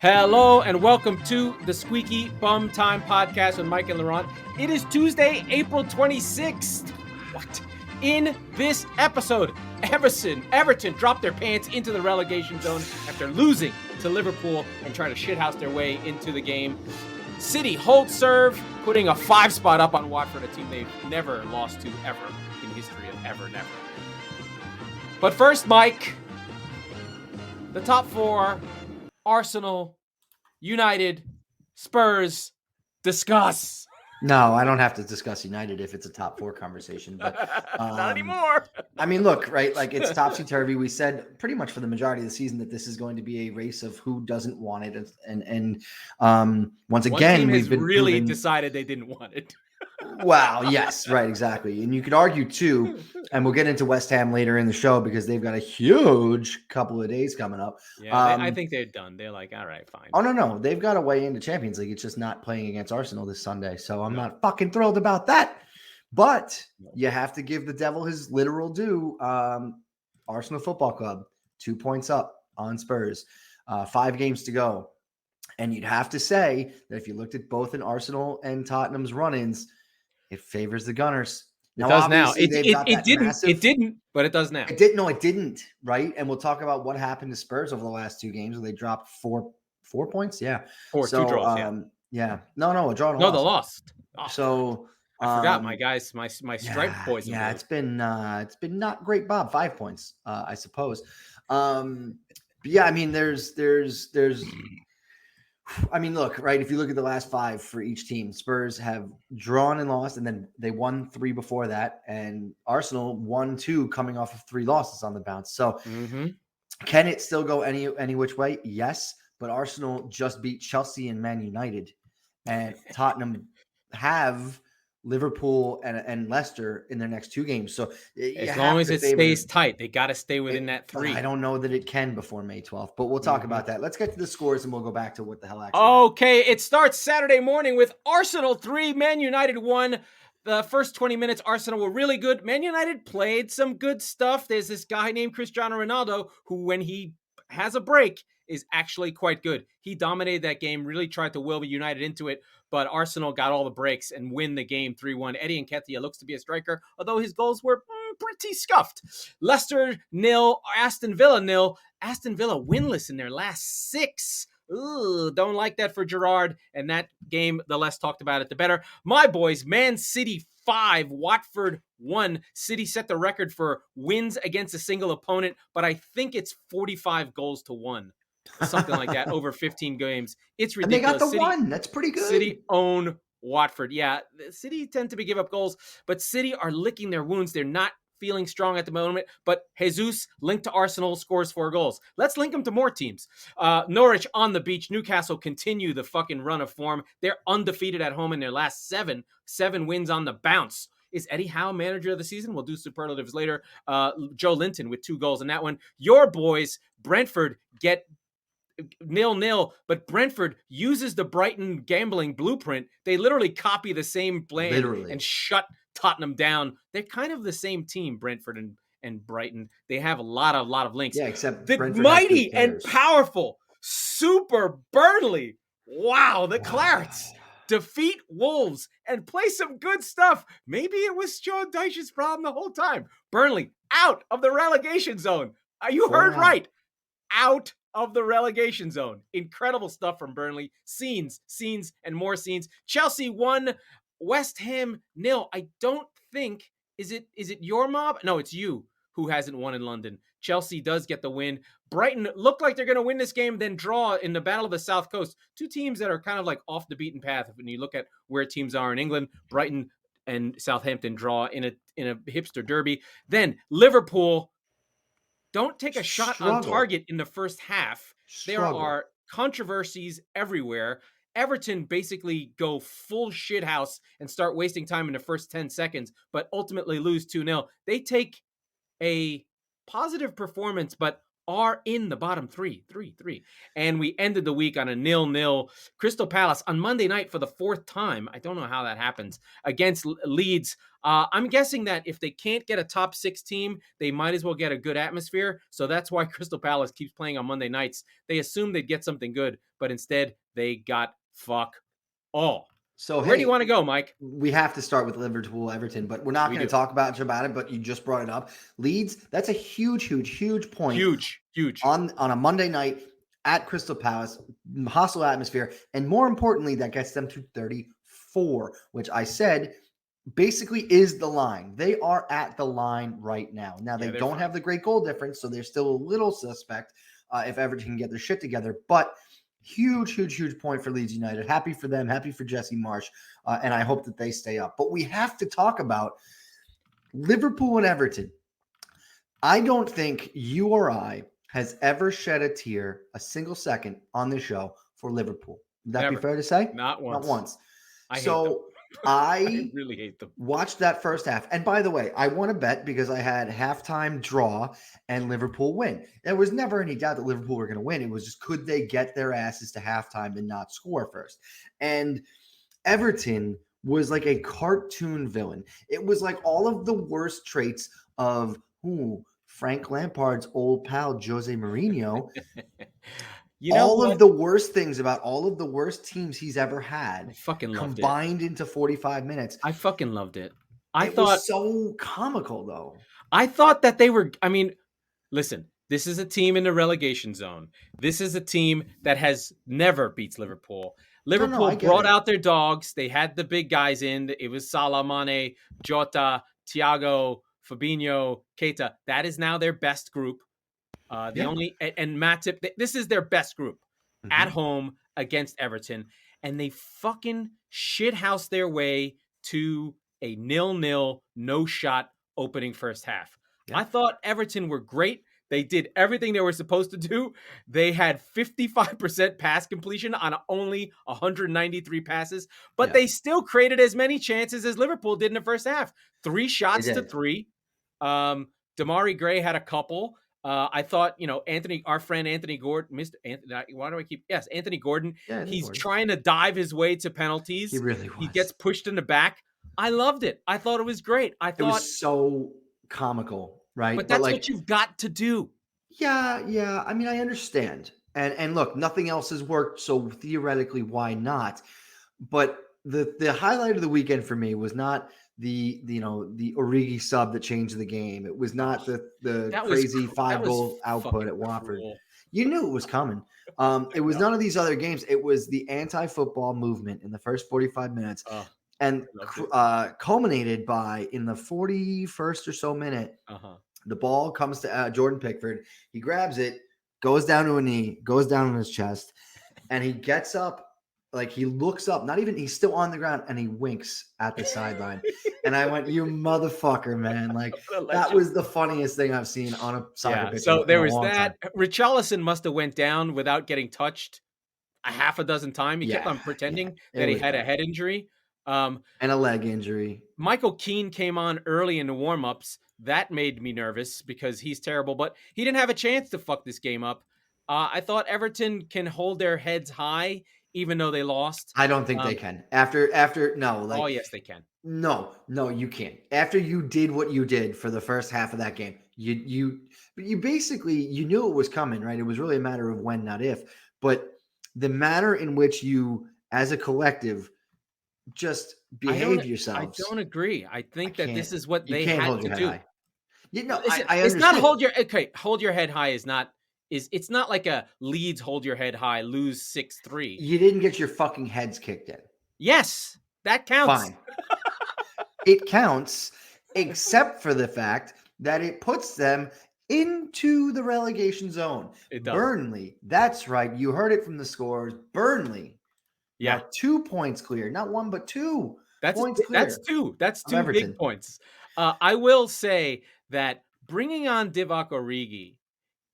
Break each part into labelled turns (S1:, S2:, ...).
S1: Hello and welcome to the Squeaky Bum Time Podcast with Mike and Laurent. It is Tuesday, April 26th. What? In this episode, Everton dropped their pants into the relegation zone after losing to Liverpool and trying to shithouse their way into the game. City hold serve, putting a 5 spot up on Watford, a team they've never lost to ever in history of ever, never. But first, Mike, the top 4, Arsenal, United, Spurs, discuss.
S2: No, I don't have to discuss United if it's a top 4 conversation. But
S1: not anymore.
S2: I mean, look, right? Like, it's topsy-turvy. We said pretty much for the majority of the season that this is going to be a race of who doesn't want it. And once again,
S1: team
S2: we've been
S1: really decided they didn't want it.
S2: Wow. Yes. Right. Exactly. And you could argue too, and we'll get into West Ham later in the show because they've got a huge couple of days coming up.
S1: Yeah, I think they're done. They're like, all right, fine.
S2: Oh, no. They've got a way into Champions League. It's just not playing against Arsenal this Sunday. So I'm not fucking thrilled about that. But you have to give the devil his literal due. Arsenal Football Club, 2 points up on Spurs, 5 games to go. And you'd have to say that if you looked at both in Arsenal and Tottenham's run-ins, it favors the Gunners.
S1: It does now. It didn't, but it does now.
S2: It didn't, right? And we'll talk about what happened to Spurs over the last 2 games where they dropped 4 points. Yeah.
S1: 2 draws,
S2: yeah. No, a draw and a
S1: loss. No,
S2: they
S1: lost.
S2: Oh. So
S1: I forgot my guys, my striped boys.
S2: Yeah, it's been not great, Bob. 5 points, I suppose. But yeah, I mean, there's I mean, look, right, if you look at the last 5 for each team, Spurs have drawn and lost, and then they won 3 before that, and Arsenal won 2 coming off of 3 losses on the bounce. So can it still go any which way? Yes, but Arsenal just beat Chelsea and Man United, and Tottenham have Liverpool and Leicester in their next 2 games. So
S1: as long as it stays tight, they got to stay within that 3.
S2: I don't know that it can before May 12th, but we'll talk about that. Let's get to the scores and we'll go back to what the hell actually
S1: Okay, it starts Saturday morning with Arsenal 3, Man United 1. The first 20 minutes, Arsenal were really good. Man United played some good stuff. There's this guy named Cristiano Ronaldo who, when he has a break, is actually quite good. He dominated that game, really tried to will United into it, but Arsenal got all the breaks and win the game 3-1. Eddie Nketiah looks to be a striker, although his goals were pretty scuffed. Leicester 0, Aston Villa 0. Aston Villa winless in their last 6. Ooh, don't like that for Gerrard. And that game, the less talked about it, the better. My boys, Man City 5, Watford 1. City set the record for wins against a single opponent, but I think it's 45 goals to 1. Something like that over 15 games. It's ridiculous.
S2: And they got the 1. That's pretty good.
S1: City own Watford. Yeah, City tend to give up goals, but City are licking their wounds. They're not feeling strong at the moment, but Jesus, linked to Arsenal, scores 4 goals. Let's link them to more teams. Norwich on the beach. Newcastle continue the fucking run of form. They're undefeated at home in their last 7 wins on the bounce. Is Eddie Howe manager of the season? We'll do superlatives later. Joe Linton with 2 goals in that one. Your boys, Brentford, get 0-0, but Brentford uses the Brighton gambling blueprint. They literally copy the same plan and shut Tottenham down. They're kind of the same team, Brentford and Brighton. They have a lot of links.
S2: Yeah, except
S1: the
S2: Brentford
S1: mighty and powerful Super Burnley. Wow, the Clarets defeat Wolves and play some good stuff. Maybe it was Sean Dyche's problem the whole time. Burnley out of the relegation zone. You heard right. Out of the relegation zone. Incredible stuff from Burnley. Scenes, and more scenes. Chelsea 1, West Ham 0. I don't think, is it your mob? No, it's you who hasn't won in London. Chelsea does get the win. Brighton look like they're going to win this game, then draw in the Battle of the South Coast. 2 teams that are kind of like off the beaten path. When you look at where teams are in England, Brighton and Southampton draw in a hipster derby. Then Liverpool don't take a shot on target in the first half. There are controversies everywhere. Everton basically go full shithouse and start wasting time in the first 10 seconds, but ultimately lose 2-0. They take a positive performance, but are in the bottom three. And we ended the week on a 0-0. Crystal Palace on Monday night for the fourth time. I don't know how that happens against Leeds. I'm guessing that if they can't get a top 6 team, they might as well get a good atmosphere. So that's why Crystal Palace keeps playing on Monday nights. They assumed they'd get something good, but instead they got fuck all.
S2: So
S1: where do you want to go, Mike?
S2: We have to start with Liverpool, Everton, but we're not going to talk about it. But you just brought it up. Leeds, that's a huge point.
S1: Huge
S2: on a Monday night at Crystal Palace, hostile atmosphere, and more importantly, that gets them to 34, which I said basically is the line. They are at the line right now. Now they don't have the great goal difference, so they're still a little suspect if Everton can get their shit together, but. Huge point for Leeds United. Happy for them. Happy for Jesse Marsch. And I hope that they stay up. But we have to talk about Liverpool and Everton. I don't think you or I has ever shed a tear a single second on this show for Liverpool. Would that be fair to say?
S1: Not once.
S2: Not once.
S1: I hate them. I really hate them.
S2: Watched that first half. And by the way, I won a bet because I had halftime draw and Liverpool win. There was never any doubt that Liverpool were going to win. It was just, could they get their asses to halftime and not score first? And Everton was like a cartoon villain. It was like all of the worst traits of Frank Lampard's old pal, Jose Mourinho. All of the worst things about all of the worst teams he's ever had
S1: I fucking loved
S2: combined into 45 minutes.
S1: I fucking loved it.
S2: It was so comical, though.
S1: I thought that they were, listen, this is a team in the relegation zone. This is a team that has never beats Liverpool. Liverpool brought out their dogs. They had the big guys in. It was Salah, Mane, Jota, Thiago, Fabinho, Keita. That is now their best group. And Matip, this is their best group at home against Everton, and they fucking shithouse their way to a 0-0 no shot opening first half. Yeah. I thought Everton were great. They did everything they were supposed to do. They had 55% pass completion on only 193 passes, but they still created as many chances as Liverpool did in the first half. 3 shots to 3. Damari Gray had a couple. I thought, our friend Anthony Gordon, Anthony Gordon. Yeah, he's trying to dive his way to penalties.
S2: He really was.
S1: He gets pushed in the back. I loved it. I thought it was great. It
S2: was so comical, right?
S1: But that's what you've got to do.
S2: Yeah. I mean, I understand. And look, nothing else has worked, so theoretically, why not? But the highlight of the weekend for me was not the Origi sub that changed the game. It was not the crazy 5-goal output at Watford. Cool. You knew it was coming. It was none of these other games. It was the anti-football movement in the first 45 minutes, and culminated by in the 41st or so minute. The ball comes to Jordan Pickford. He grabs it, goes down to a knee, goes down on his chest, and he gets up. Like he looks up, he's still on the ground, and he winks at the sideline. And I went, "You motherfucker, man!" Like that was the funniest thing I've seen on a soccer pitch.
S1: So there was that. Richarlison must have went down without getting touched a half a dozen times. He kept on pretending that he had a head injury
S2: and a leg injury.
S1: Michael Keane came on early in the warm-ups. That made me nervous because he's terrible, but he didn't have a chance to fuck this game up. I thought Everton can hold their heads high. Even though they lost,
S2: I don't think they can. No.
S1: Yes, they can.
S2: No, you can't. After you did what you did for the first half of that game, you basically you knew it was coming, right? It was really a matter of when, not if. But the manner in which you, as a collective, just behave yourselves.
S1: I don't agree. I think that this is what they had to do.
S2: It's
S1: not hold your head high is not. It's not like a Leeds hold your head high, lose 6-3.
S2: You didn't get your fucking heads kicked in.
S1: Yes, that counts.
S2: Fine. It counts, except for the fact that it puts them into the relegation zone.
S1: It does.
S2: Burnley, that's right. You heard it from the scores. Burnley.
S1: Yeah.
S2: 2 points clear. Not 1, but 2 points clear.
S1: That's 2. That's 2 big points. I will say that bringing on Divock Origi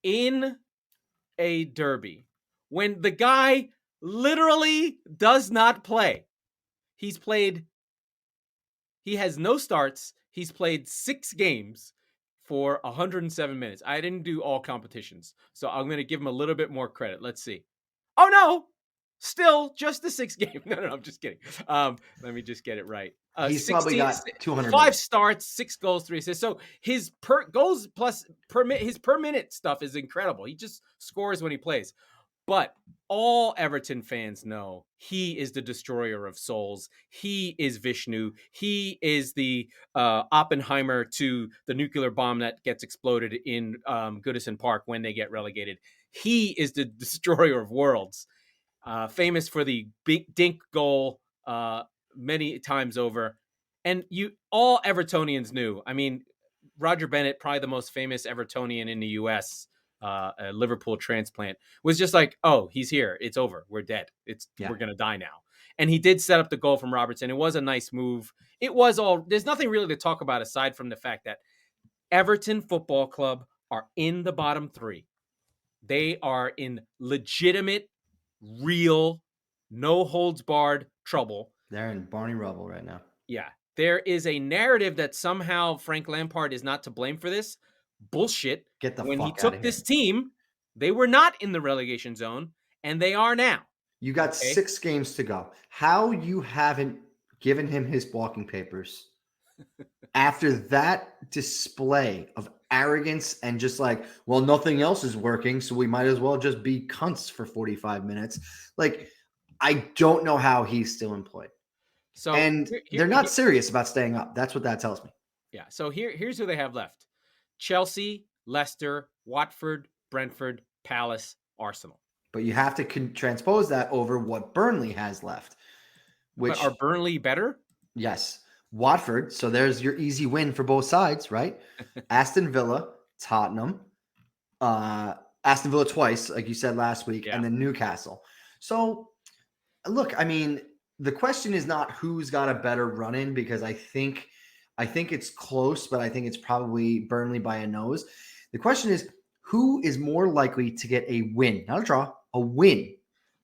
S1: in a derby when the guy literally does not play. He has no starts. He's played 6 games, for 107 minutes. I didn't do all competitions, so I'm going to give him a little bit more credit. Let's see. Oh, no. Still just the 6 game. No, I'm just kidding. Let me just get it right.
S2: He's probably got 200
S1: 5
S2: minutes.
S1: starts, 6 goals, 3 assists. So his goals plus his per minute stuff is incredible. He just scores when he plays. But all Everton fans know he is the destroyer of souls. He is Vishnu. He is the Oppenheimer to the nuclear bomb that gets exploded in Goodison Park when they get relegated. He is the destroyer of worlds. Famous for the big dink goal many times over. And all Evertonians knew. I mean, Roger Bennett, probably the most famous Evertonian in the U.S., a Liverpool transplant, was just like, oh, he's here. It's over. We're dead. We're going to die now. And he did set up the goal from Robertson. It was a nice move. There's nothing really to talk about aside from the fact that Everton Football Club are in the bottom 3. They are in legitimate, real, no holds barred trouble.
S2: They're in Barney Rubble right now.
S1: Yeah. There is a narrative that somehow Frank Lampard is not to blame for this. Bullshit.
S2: Get the
S1: when
S2: fuck
S1: he
S2: out
S1: took
S2: of
S1: this
S2: here.
S1: team, they were not in the relegation zone, and they are now.
S2: You got 6 games to go. How you haven't given him his walking papers after that display of arrogance and just like, well, nothing else is working, so we might as well just be cunts for 45 minutes. Like, I don't know how he's still employed. So they're not serious about staying up. That's what that tells me.
S1: Yeah. So here's who they have left: Chelsea, Leicester, Watford, Brentford, Palace, Arsenal.
S2: But you have to transpose that over what Burnley has left.
S1: But are Burnley better?
S2: Yes. Watford. So there's your easy win for both sides, right? Aston Villa, Tottenham, Aston Villa twice, like you said last week, and then Newcastle. So look, I mean, the question is not who's got a better run in, because I think it's close, but I think it's probably Burnley by a nose. The question is, who is more likely to get a win, not a draw, a win,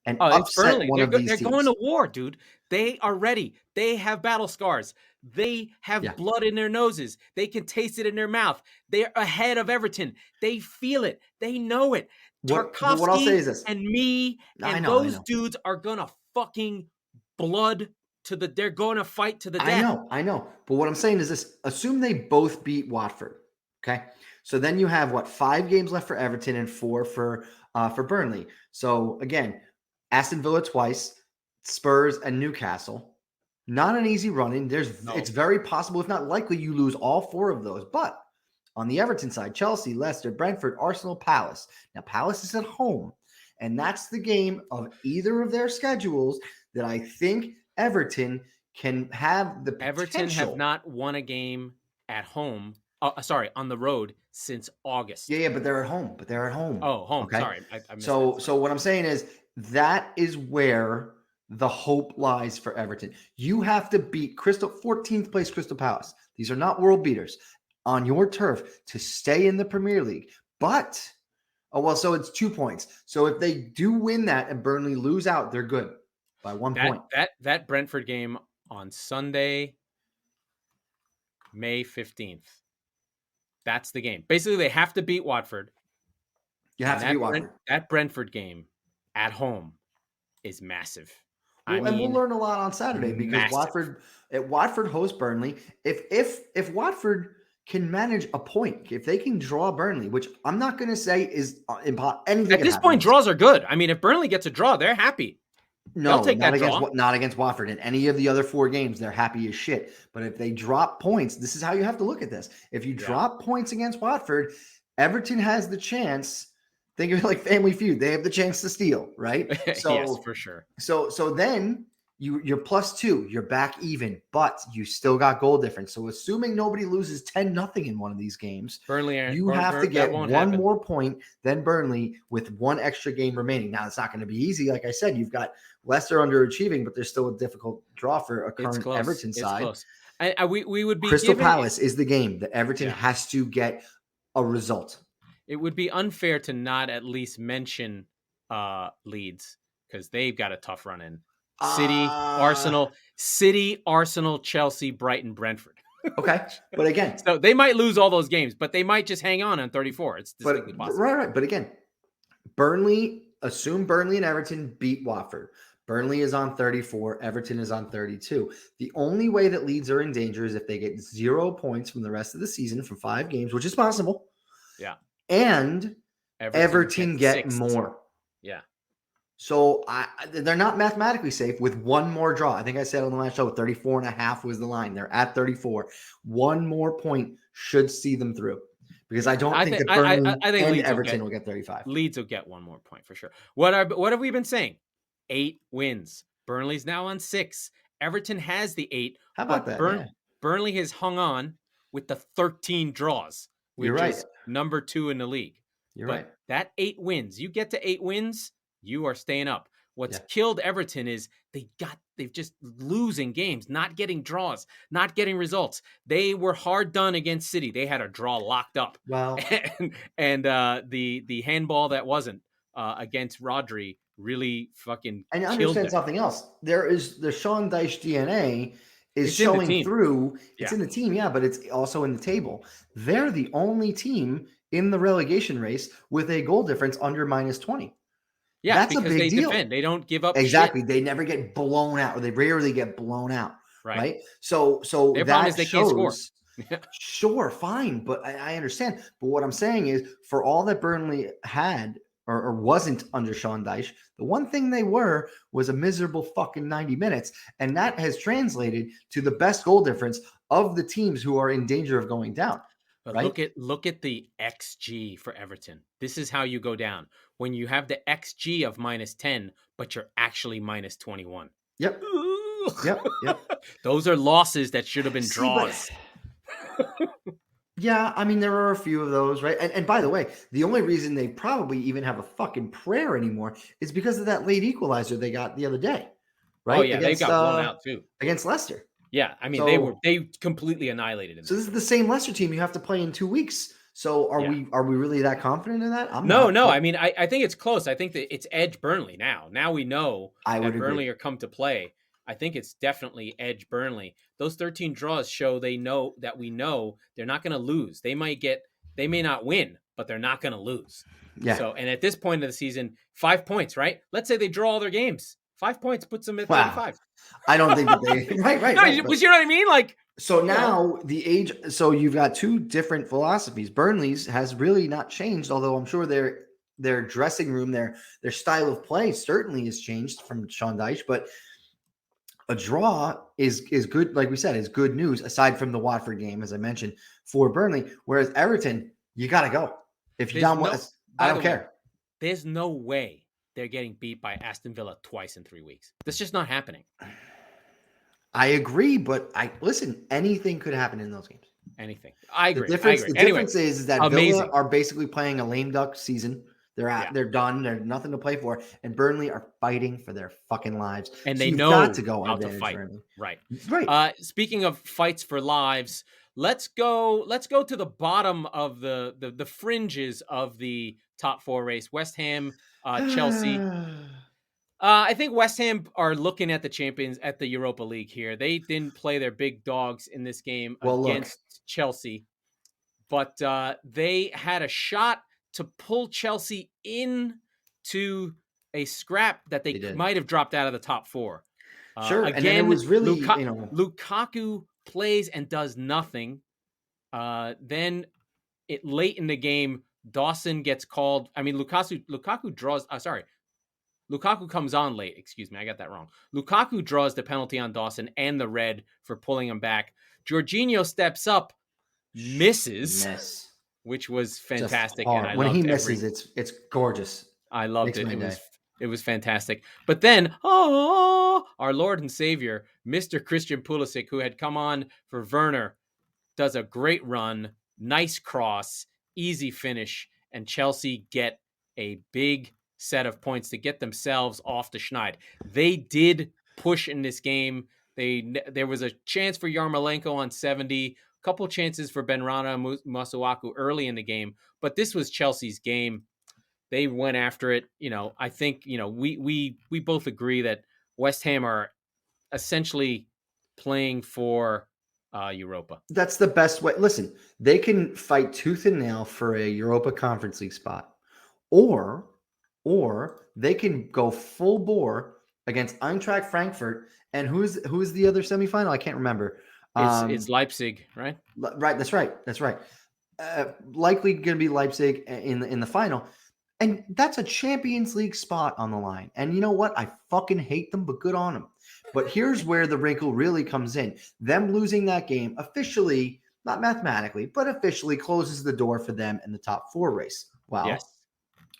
S2: and upset one of these teams?
S1: They're going to war, dude. They are ready. They have battle scars. They have blood in their noses. They can taste it in their mouth. They're ahead of Everton. They feel it. They know it.
S2: What I'll say is this.
S1: And me and those dudes are going to fucking they're going to fight to the death.
S2: I know. But what I'm saying is this: assume they both beat Watford. Okay. So then you have 5 games left for Everton and 4 for Burnley. So again, Aston Villa twice, Spurs and Newcastle. Not an easy run-in. It's very possible, if not likely, you lose all 4 of those. But on the Everton side, Chelsea, Leicester, Brentford, Arsenal, Palace. Now Palace is at home, and that's the game of either of their schedules that I think Everton can have the potential.
S1: Everton have not won a game at home. On the road since August.
S2: Yeah, but they're at home.
S1: Oh, home.
S2: Okay?
S1: Sorry. I
S2: So what I'm saying is that is where the hope lies for Everton. You have to beat 14th place Crystal Palace. These are not world beaters on your turf to stay in the Premier League. But, so it's 2 points. So if they do win that and Burnley lose out, they're good by 1 point.
S1: That Brentford game on Sunday, May 15th. That's the game. Basically, they have to beat Watford.
S2: You have to beat Watford.
S1: That Brentford game at home is massive.
S2: And we'll learn a lot on Saturday because Watford hosts Burnley. If Watford can manage a point, if they can draw Burnley, which I'm not going to say is anything.
S1: At this point, draws are good. I mean, if Burnley gets a draw, they're happy.
S2: No, not against Watford. In any of the other 4 games, they're happy as shit. But if they drop points, this is how you have to look at this. If you drop points against Watford, Everton has the chance. Think of it like Family Feud. They have the chance to steal, right? So,
S1: yes, for sure.
S2: So then you're +2. You're back even, but you still got goal difference. So assuming nobody loses 10-0 in one of these games, you have to get one more point than Burnley with 1 extra game remaining. Now, it's not going to be easy. Like I said, you've got Leicester underachieving, but there's still a difficult draw for a current Everton side.
S1: It's close. We would be
S2: Crystal Palace is the game that Everton has to get a result.
S1: It would be unfair to not at least mention Leeds because they've got a tough run in. City, Arsenal, Chelsea, Brighton, Brentford.
S2: Okay. But again,
S1: So they might lose all those games, but they might just hang on 34. It's distinctly possible.
S2: Right. But again, assume Burnley and Everton beat Watford. Burnley is on 34. Everton is on 32. The only way that Leeds are in danger is if they get 0 points from the rest of the season from 5 games, which is possible.
S1: Yeah.
S2: And Everton get more.
S1: Yeah.
S2: So they're not mathematically safe with one more draw. I think I said on the last show, 34.5 was the line. They're at 34. One more point should see them through. Because I don't think that Burnley and Leeds Everton will get 35.
S1: Leeds will get one more point for sure. What have we been saying? 8 wins. Burnley's now on 6. Everton has the 8.
S2: How about that?
S1: Burnley has hung on with the 13 draws, which is number 2 in the league.
S2: You're right.
S1: That 8 wins, you get to 8 wins, you are staying up. What's killed Everton is they've just losing games, not getting draws, not getting results. They were hard done against City. They had a draw locked up.
S2: Wow.
S1: And the handball that wasn't against Rodri really fucking
S2: and you
S1: killed
S2: understand
S1: them.
S2: Something else. There is the Sean Dyche DNA is showing through. It's in the team, but it's also in the table. They're the only team in the relegation race with a goal difference under -20.
S1: Yeah,
S2: that's
S1: because
S2: a big
S1: they
S2: deal.
S1: defend. They don't give up.
S2: Exactly.
S1: Shit.
S2: They never get blown out, or they rarely get blown out. Right. So
S1: their problem is they can't score.
S2: Sure, fine, but I understand. But what I'm saying is, for all that Burnley had or wasn't under Sean Dyche, the one thing they was a miserable fucking 90 minutes, and that has translated to the best goal difference of the teams who are in danger of going down.
S1: But
S2: right?
S1: look at the XG for Everton. This is how you go down. When you have the XG of -10, but you're actually -21.
S2: Yep.
S1: Those are losses that should have been draws.
S2: Yeah, I mean, there are a few of those, right? And by the way, the only reason they probably even have a fucking prayer anymore is because of that late equalizer they got the other day, right?
S1: Oh, yeah, they got blown out too.
S2: Against Leicester.
S1: Yeah, I mean, they completely annihilated them.
S2: So this is the same Leicester team you have to play in 2 weeks. So are we really that confident in that?
S1: No. I mean, I think it's close. I think that it's edge Burnley now. Now we know that Burnley are come to play. I think it's definitely edge Burnley. Those 13 draws show we know they're not going to lose. They may not win, but they're not going to lose.
S2: Yeah.
S1: So, and at this point of the season, 5 points, right? Let's say they draw all their games. 5 points puts them at 35.
S2: I don't think that they right.
S1: No, you know what I mean? Like,
S2: so now the age. So you've got 2 different philosophies. Burnley's has really not changed, although I'm sure their dressing room, their style of play certainly has changed from Sean Dyche, but a draw is good, like we said, is good news, aside from the Watford game, as I mentioned, for Burnley. Whereas Everton, you got to go. If you're down, I don't care.
S1: There's no way they're getting beat by Aston Villa twice in 3 weeks. That's just not happening.
S2: I agree, but listen, anything could happen in those games.
S1: Anything. I agree.
S2: The difference is that Villa are basically playing a lame duck season. They're done. There's nothing to play for. And Burnley are fighting for their fucking lives.
S1: And
S2: so
S1: they know
S2: got to go
S1: how to fight. Right. Speaking of fights for lives, let's go to the bottom of the fringes of the top 4 race. West Ham, Chelsea. I think West Ham are looking at the champions at the Europa League here. They didn't play their big dogs in this game against Chelsea, but they had a shot to pull Chelsea into a scrap that they might have dropped out of the top 4.
S2: Sure.
S1: Again,
S2: and then it was really,
S1: Lukaku plays and does nothing. Then late in the game, Dawson gets called. I mean, Lukaku draws. Lukaku comes on late. Excuse me, I got that wrong. Lukaku draws the penalty on Dawson and the red for pulling him back. Jorginho steps up, misses. Which was fantastic. And
S2: when he misses, it's gorgeous.
S1: I loved it. It was fantastic. But then, our Lord and Savior, Mr. Christian Pulisic, who had come on for Werner, does a great run, nice cross, easy finish, and Chelsea get a big set of points to get themselves off the schneid. They did push in this game. There was a chance for Yarmolenko on 70. Couple chances for Benrahma Masuaku early in the game, but this was Chelsea's game. They went after it. I think, we both agree that West Ham are essentially playing for Europa.
S2: That's the best way. Listen, they can fight tooth and nail for a Europa Conference League spot, or they can go full bore against Eintracht Frankfurt. And who's the other semifinal? I can't remember.
S1: It's Leipzig, right?
S2: Right. That's right. Likely going to be Leipzig in the final. And that's a Champions League spot on the line. And you know what? I fucking hate them, but good on them. But here's where the wrinkle really comes in. Them losing that game officially, not mathematically, but officially closes the door for them in the top 4 race. Well,
S1: yes.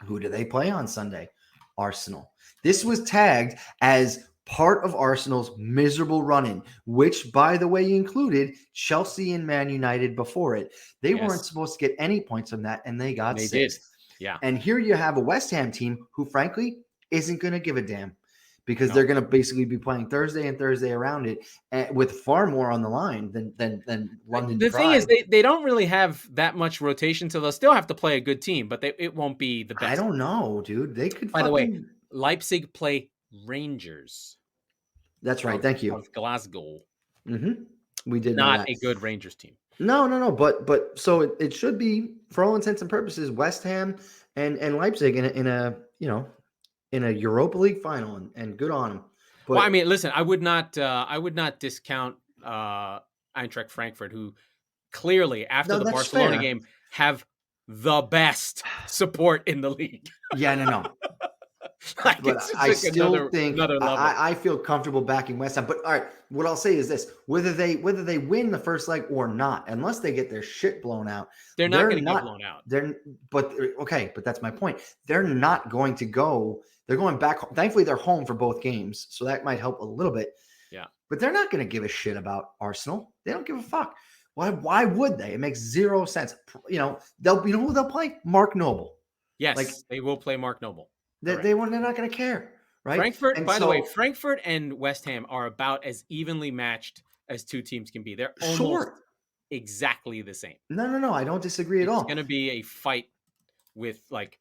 S2: Who do they play on Sunday? Arsenal. This was tagged as part of Arsenal's miserable run-in, which, by the way, included Chelsea and Man United before it. They weren't supposed to get any points from that, and they got 6.
S1: Did. Yeah.
S2: And here you have a West Ham team who, frankly, isn't going to give a damn because they're going to basically be playing Thursday and Thursday around it with far more on the line than London.
S1: The thing is, they don't really have that much rotation, so they'll still have to play a good team, but it won't be the best.
S2: I don't know, dude. They could.
S1: By the way, Leipzig play Rangers.
S2: That's right. Thank you.
S1: Of Glasgow.
S2: Mm-hmm. We did
S1: not a good Rangers team.
S2: No. But so it should be, for all intents and purposes, West Ham and Leipzig in a Europa League final, and good on them. But,
S1: well, I mean, listen, I would not discount Eintracht Frankfurt, who clearly after the Barcelona game have the best support in the league.
S2: Yeah, no.
S1: Like,
S2: but I still think I feel comfortable backing West Ham. But all right, what I'll say is this: whether they win the first leg or not, unless they get their shit blown out,
S1: they're not going to get blown out.
S2: But that's my point. They're not going to go. They're going back home. Thankfully, they're home for both games, so that might help a little bit.
S1: Yeah.
S2: But they're not going to give a shit about Arsenal. They don't give a fuck. Why would they? It makes zero sense. They'll who they'll play? Mark Noble.
S1: Yes, they will play Mark Noble.
S2: They're not going to care, right?
S1: Frankfurt, by the way, Frankfurt and West Ham are about as evenly matched as two teams can be. They're almost exactly the same.
S2: No. I don't disagree at all.
S1: It's going to be a fight with like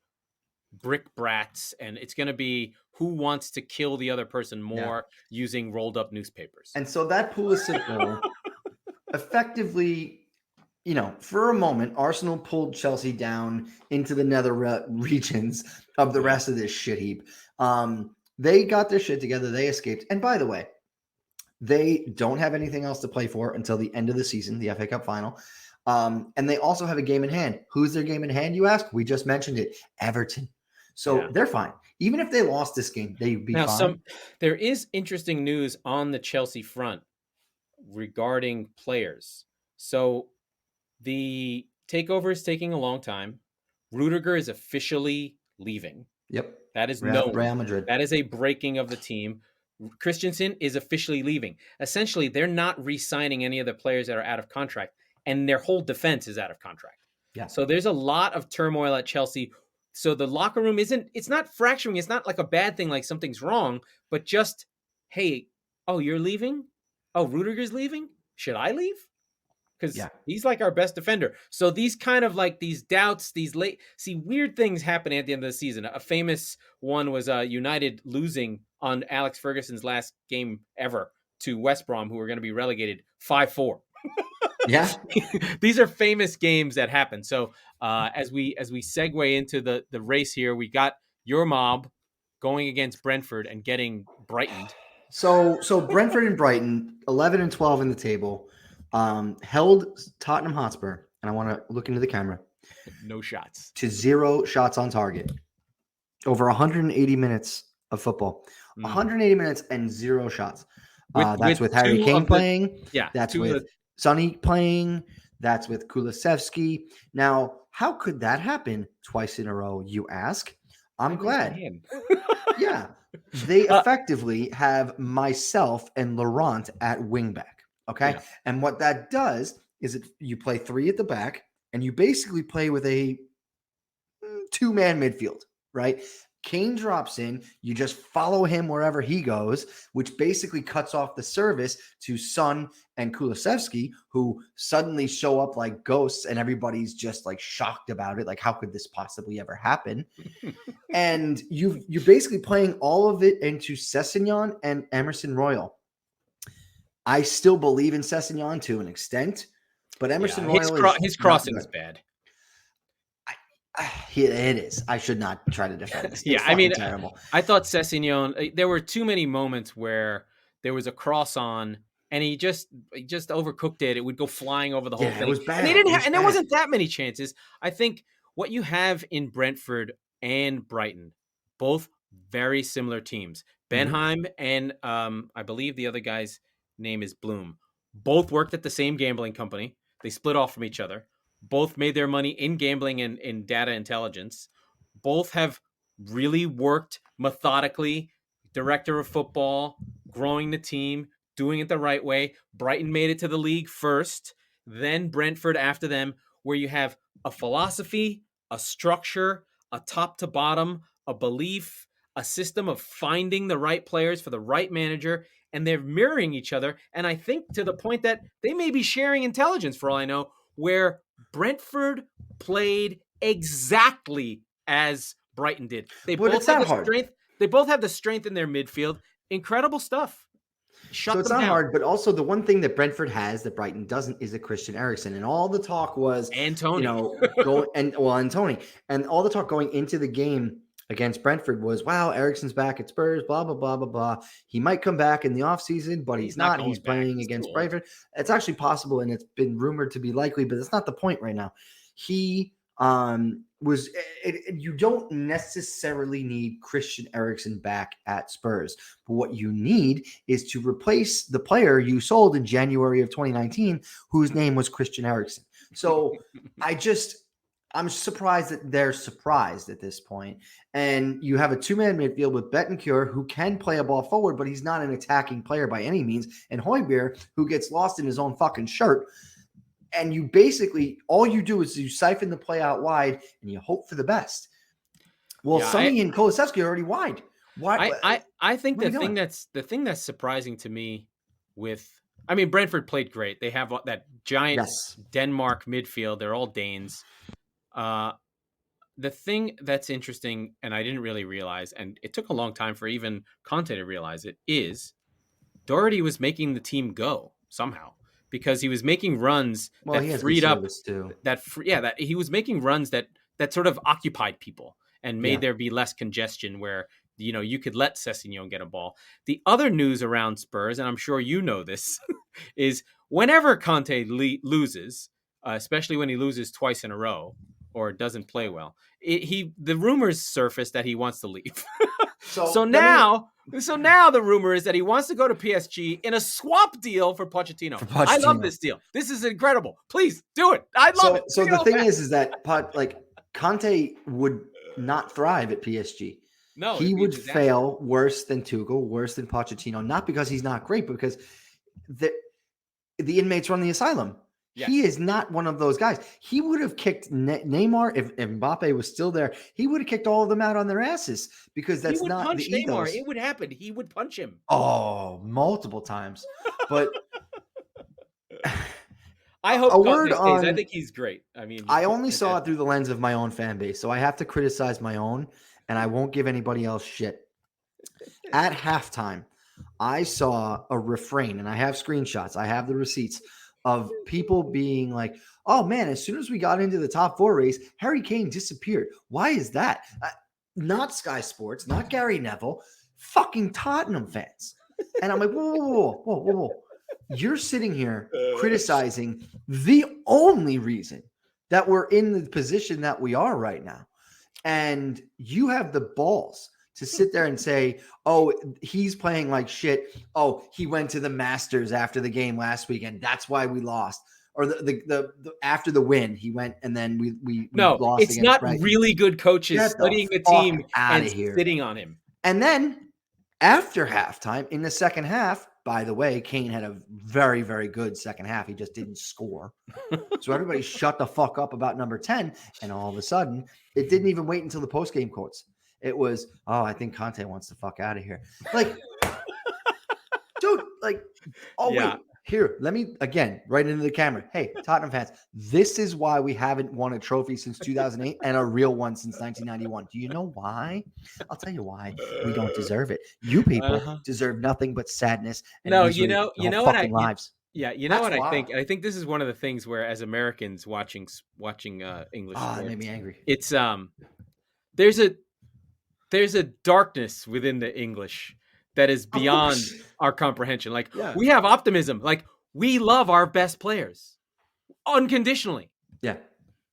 S1: brick brats, and it's going to be who wants to kill the other person more using rolled up newspapers.
S2: And so that Pulisic effectively, for a moment, Arsenal pulled Chelsea down into the nether regions of the rest of this shit heap. They got their shit together. They escaped. And by the way, they don't have anything else to play for until the end of the season, the FA Cup final. And they also have a game in hand. Who's their game in hand, you ask? We just mentioned it. Everton. So they're fine. Even if they lost this game, they'd be fine.
S1: There is interesting news on the Chelsea front regarding players. So the takeover is taking a long time. Rudiger is officially leaving.
S2: Yep.
S1: That is known.
S2: Real Madrid.
S1: That is a breaking of the team. Christensen is officially leaving. Essentially, they're not re-signing any of the players that are out of contract, and their whole defense is out of contract.
S2: Yeah.
S1: So there's a lot of turmoil at Chelsea. So the locker room it's not fracturing. It's not like a bad thing, like something's wrong, but just, hey, you're leaving? Oh, Rudiger's leaving? Should I leave? Because he's like our best defender. So these kind of like these doubts, weird things happen at the end of the season. A famous one was United losing on Alex Ferguson's last game ever to West Brom, who were going to be relegated 5-4.
S2: Yeah.
S1: These are famous games that happen. So as we segue into the race here, we got your mob going against Brentford and getting Brightoned.
S2: So Brentford and Brighton, 11 and 12 in the table, held Tottenham Hotspur, and I want to look into the camera.
S1: No shots.
S2: To 0 shots on target. Over 180 minutes of football. 180 minutes and 0 shots. That's with Harry Kane playing. That's with Sonny playing. That's with Kulusevski. Now, how could that happen twice in a row, you ask? I'm glad. Yeah. They effectively have myself and Laurent at wingback. Okay. Yeah. And what that does is you play 3 at the back, and you basically play with a 2-man midfield, right? Kane drops in, you just follow him wherever he goes, which basically cuts off the service to Son and Kulusevski, who suddenly show up like ghosts, and everybody's just like shocked about it. Like, how could this possibly ever happen? And you're basically playing all of it into Sessegnon and Emerson Royal. I still believe in Sessegnon to an extent, but Emerson Royal is
S1: his
S2: not
S1: crossing is
S2: good.
S1: bad.
S2: It is. I should not try to defend this. It's
S1: I mean,
S2: terrible.
S1: I thought Sessegnon, there were too many moments where there was a cross on and he just overcooked it. It would go flying over the whole thing.
S2: It was bad.
S1: And they didn't have, and there wasn't that many chances. I think what you have in Brentford and Brighton, both very similar teams. Benheim and I believe the other guy's name is Bloom. Both worked at the same gambling company. They split off from each other. Both made their money in gambling and in data intelligence. Both have really worked methodically. Director of football, growing the team, doing it the right way. Brighton made it to the league first, then Brentford after them, where you have a philosophy, a structure, a top to bottom, a belief, a system of finding the right players for the right manager, and they're mirroring each other. And I think to the point that they may be sharing intelligence, for all I know, where Brentford played exactly as Brighton did. They both have the strength. They both have the strength in their midfield. Incredible stuff.
S2: So it's not hard, but also the one thing that Brentford has that Brighton doesn't is a Christian Eriksen, and all the talk was
S1: and Tony,
S2: and Tony, and all the talk going into the game against Brentford was, wow, Eriksen's back at Spurs, blah, blah, blah, blah, blah. He might come back in the offseason, but he's not. He's playing against Brentford. It's actually possible, and it's been rumored to be likely, but that's not the point right now. He you don't necessarily need Christian Eriksen back at Spurs, but what you need is to replace the player you sold in January of 2019, whose name was Christian Eriksen. So I'm surprised that they're surprised at this point. And you have a two-man midfield with Bentancur, who can play a ball forward, but he's not an attacking player by any means, and Højbjerg, who gets lost in his own fucking shirt. And you basically, all you do is you siphon the play out wide and you hope for the best. Well, Sonny and Kulusevski are already wide. Why?
S1: I think the thing that's surprising to me Brentford played great. They have that giant Denmark midfield. They're all Danes. The thing that's interesting, and I didn't really realize, and it took a long time for even Conte to realize it, is Doherty was making the team go somehow. Because he was making runs that freed up that he was making runs that sort of occupied people and made there be less congestion where, you could let Sessegnon get a ball. The other news around Spurs, and I'm sure you know this, is whenever Conte loses, especially when he loses twice in a row or doesn't play well, the rumors surface that he wants to leave. So now the rumor is that he wants to go to PSG in a swap deal for Pochettino. I love this deal. This is incredible. Please do it. I love it.
S2: So the thing is that Conte would not thrive at PSG.
S1: No,
S2: he would fail worse than Tuchel, worse than Pochettino. Not because he's not great, but because the inmates run the asylum. Yes. He is not one of those guys. He would have kicked Neymar if Mbappe was still there. He would have kicked all of them out on their asses because that's not the ethos.
S1: It would happen. He would punch him.
S2: Oh, multiple times. But
S1: I hope Conte stays. I think he's great.
S2: I only saw it through the lens of my own fan base, so I have to criticize my own, and I won't give anybody else shit. At halftime, I saw a refrain, and I have screenshots. I have the receipts of people being like, oh man, as soon as we got into the top 4 race, Harry Kane disappeared. Why is that? Not Sky Sports, not Gary Neville, fucking Tottenham fans. And I'm like, whoa. You're sitting here criticizing the only reason that we're in the position that we are right now. And you have the balls to sit there and say, oh, he's playing like shit. Oh, he went to the Masters after the game last weekend. That's why we lost. Or the after the win, he went and then we lost.
S1: It's not Brighton. Really good coaches studying the team and sitting on him.
S2: And then after halftime, in the second half, by the way, Kane had a very, very good second half. He just didn't score. So everybody shut the fuck up about number 10. And all of a sudden, it didn't even wait until the post-game quotes. It was, I think Conte wants the fuck out of here. Like, dude, like, wait. Here, let me again right into the camera. Hey, Tottenham fans, this is why we haven't won a trophy since 2008 and a real one since 1991. Do you know why? I'll tell you why. We don't deserve it. You people deserve nothing but sadness and
S1: No,
S2: misery your whole fucking lives.
S1: Yeah, you know
S2: That's
S1: what I
S2: why.
S1: think? I think this is one of the things where, as Americans watching English
S2: That
S1: sports,
S2: made me angry.
S1: it's there's a darkness within the English that is beyond our comprehension. Like we have optimism. Like we love our best players unconditionally.
S2: Yeah.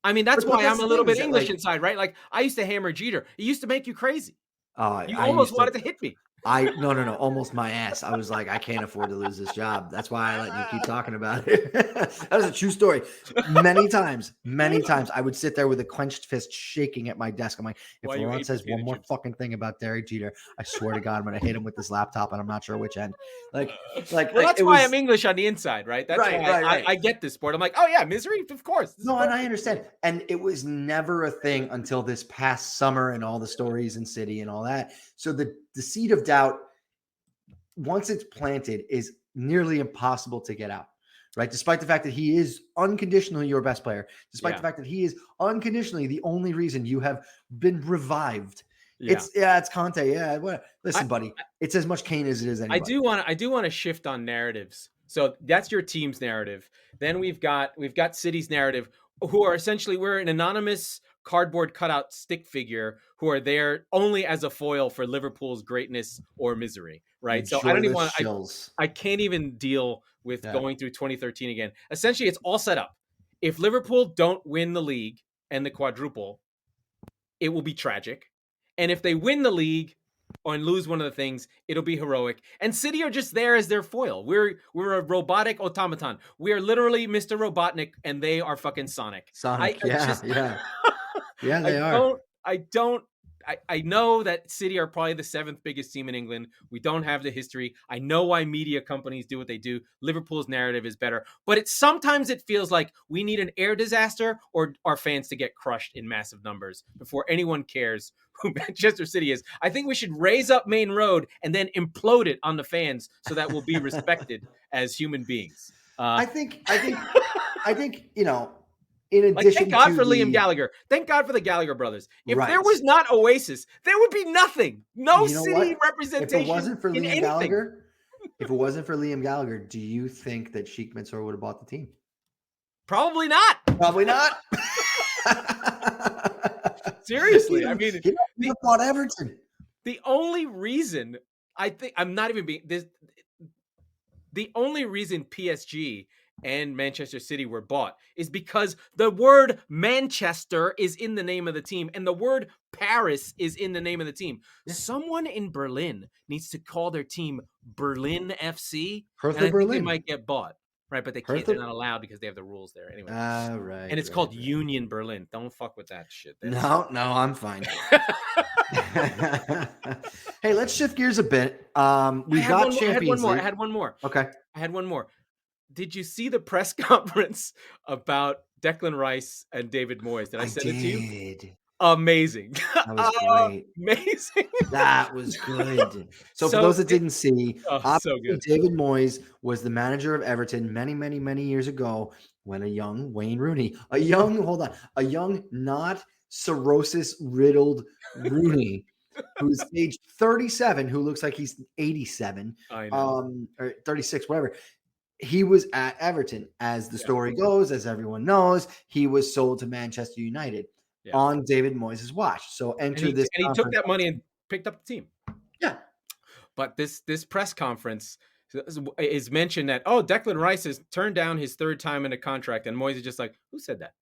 S1: I mean, that's why I'm a little bit English inside, right? Like I used to hammer Jeter. It used to make you crazy. You almost wanted to hit me.
S2: No, almost my ass. I was like, I can't afford to lose this job. That's why I let you keep talking about it. That was a true story. Many times, I would sit there with a clenched fist shaking at my desk. I'm like, if Laurent says one more fucking thing about Derek Jeter, I swear to God, I'm going to hit him with this laptop and I'm not sure which end. Well,
S1: that's why I'm English on the inside, right? That's why I get this sport. I'm like, oh yeah, misery, of course.
S2: No, and I understand. And it was never a thing until this past summer and all the stories in City and all that. So the seed of doubt, once it's planted, is nearly impossible to get out, right? Despite the fact that he is unconditionally your best player, despite the fact that he is unconditionally the only reason you have been revived. It's Conte. Yeah, listen, buddy, it's as much Kane as it is anybody.
S1: I do want to shift on narratives. So that's your team's narrative. Then we've got City's narrative, who are essentially, we're an anonymous cardboard cutout stick figure who are there only as a foil for Liverpool's greatness or misery, right? So I don't even want I can't even deal with going through 2013 again. Essentially, it's all set up. If Liverpool don't win the league and the quadruple, it will be tragic. And if they win the league and lose one of the things, it'll be heroic. And City are just there as their foil. We're a robotic automaton. We are literally Mr. Robotnik, and they are fucking Sonic.
S2: Yeah, they are.
S1: I know that City are probably the 7th biggest team in England. We don't have the history. I know why media companies do what they do. Liverpool's narrative is better. But sometimes it feels like we need an air disaster or our fans to get crushed in massive numbers before anyone cares who Manchester City is. I think we should raise up Main Road and then implode it on the fans so that we'll be respected as human beings.
S2: I think, in addition,
S1: thank God for Liam Gallagher. Thank God for the Gallagher brothers. If there was not Oasis, there would be nothing. No City representation.
S2: If it wasn't for Liam Gallagher, do you think that Sheikh Mansour would have bought the team?
S1: Probably not. Seriously, I mean,
S2: he bought Everton.
S1: The only reason the only reason PSG and Manchester City were bought is because the word Manchester is in the name of the team and the word Paris is in the name of the team. Yeah. Someone in Berlin needs to call their team Berlin FC. And I think they might get bought, right? But they can't. They're not allowed because they have the rules there anyway.
S2: Right.
S1: And it's called Union Berlin. Don't fuck with that shit.
S2: No, I'm fine. Hey, let's shift gears a bit. We got Champions League.
S1: I had one more.
S2: Okay.
S1: I had one more. Did you see the press conference about Declan Rice and David Moyes? Did I send it to you? Amazing.
S2: That was great.
S1: Amazing.
S2: That was good. So for those that didn't see,
S1: so good.
S2: David Moyes was the manager of Everton many, many, many years ago when a young Wayne Rooney, a young, not cirrhosis-riddled Rooney, who's age 37, who looks like he's 87, or 36, whatever. He was at Everton. As the story goes, as everyone knows, he was sold to Manchester United on David Moyes' watch. So he
S1: took that money and picked up the team.
S2: Yeah.
S1: But this press conference is mentioned that, Declan Rice has turned down his 3rd time in a contract. And Moyes is just like, who said that?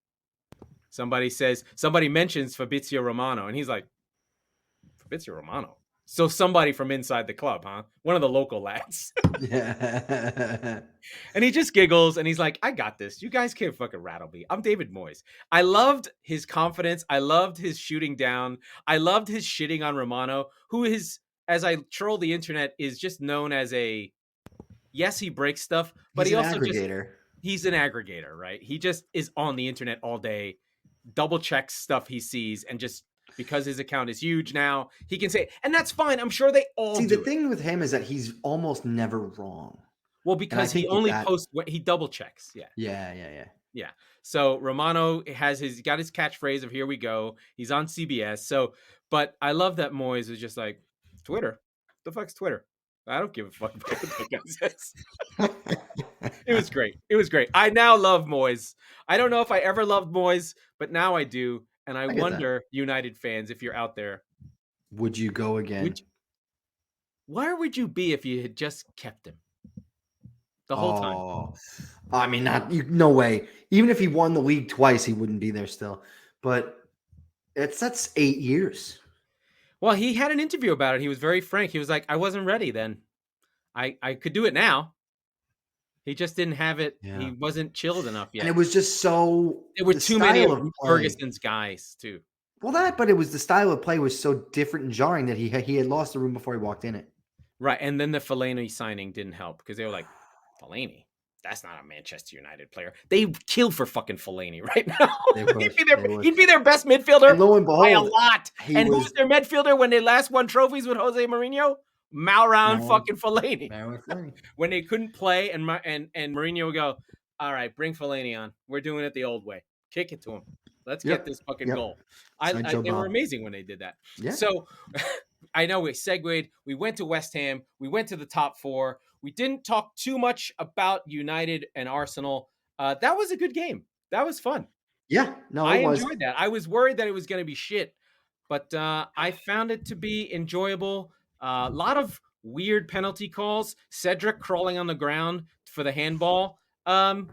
S1: Somebody mentions Fabrizio Romano. And he's like, Fabrizio Romano? So somebody from inside the club, huh? One of the local lads.
S2: Yeah.
S1: And he just giggles and he's like, I got this. You guys can't fucking rattle me. I'm David Moyes. I loved his confidence. I loved his shooting down. I loved his shitting on Romano, who is, as I troll the internet, is just known as he breaks stuff, but he's an aggregator, right? He just is on the internet all day, double checks stuff he sees, and just, because his account is huge now, he can say, and that's fine. I'm sure they all
S2: see. The thing with him is that he's almost never wrong.
S1: Well,
S2: And I
S1: because he
S2: think with
S1: only
S2: that,
S1: posts he double checks. Yeah. Yeah. So Romano got his catchphrase of "Here we go." He's on CBS. So, but I love that Moyes was just like, Twitter. The fuck's Twitter? I don't give a fuck about what that guy says. It was great. It was great. I now love Moyes. I don't know if I ever loved Moyes, but now I do. And I
S2: I get that.
S1: wonder, United fans, if you're out there,
S2: Would you go again?
S1: where would you be if you had just kept him the whole time?
S2: Oh, I mean, no way. Even if he won the league twice, he wouldn't be there still. But that's 8 years.
S1: Well, he had an interview about it. He was very frank. He was like, I wasn't ready then. I could do it now. He just didn't have it.
S2: Yeah.
S1: He wasn't chilled enough yet.
S2: And it was just so.
S1: There were
S2: the
S1: too many of
S2: style play.
S1: Ferguson's guys too.
S2: Well, but it was the style of play was so different and jarring that he had lost the room before he walked in it.
S1: Right, and then the Fellaini signing didn't help because they were like, Fellaini, that's not a Manchester United player. They kill for fucking Fellaini right now. He'd be their best midfielder
S2: and lo and behold,
S1: by a lot. And who was their midfielder when they last won trophies with Jose Mourinho? Marouane fucking Fellaini. When they couldn't play, and Mourinho would go, all right, bring Fellaini on. We're doing it the old way. Kick it to him. Let's get this fucking goal. They were amazing when they did that. Yeah. So I know we segued. We went to West Ham. We went to the top four. We didn't talk too much about United and Arsenal. That was a good game. That was fun.
S2: Yeah. No,
S1: I enjoyed that. I was worried that it was going to be shit, but I found it to be enjoyable. A lot of weird penalty calls. Cedric crawling on the ground for the handball. That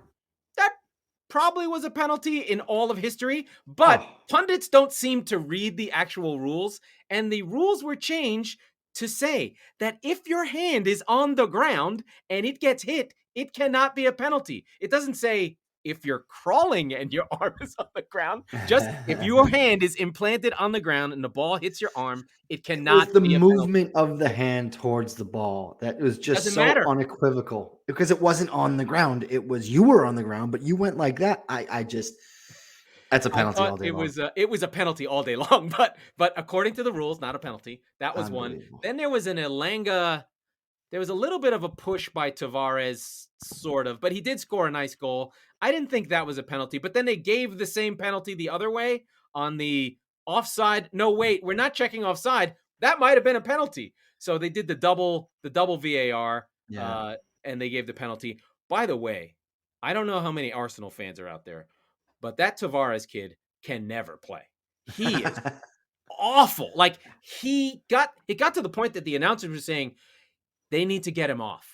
S1: probably was a penalty in all of history, but pundits don't seem to read the actual rules, and the rules were changed to say that if your hand is on the ground and it gets hit, it cannot be a penalty. It doesn't say if you're crawling and your arm is on the ground. Just if your hand is implanted on the ground and the ball hits your arm, it cannot be a
S2: movement of the hand towards the ball that was just unequivocal, because it wasn't on the ground. It was you were on the ground, but you went like that. That's a penalty all day long.
S1: It was a penalty all day long, but according to the rules, not a penalty. That was one. Then there was an Elanga. There was a little bit of a push by Tavares, sort of, but he did score a nice goal. I didn't think that was a penalty, but then they gave the same penalty the other way on the offside. No, wait, we're not checking offside. That might have been a penalty. So they did the double VAR, and they gave the penalty. By the way, I don't know how many Arsenal fans are out there, but that Tavares kid can never play. He is awful. Like it got to the point that the announcers were saying they need to get him off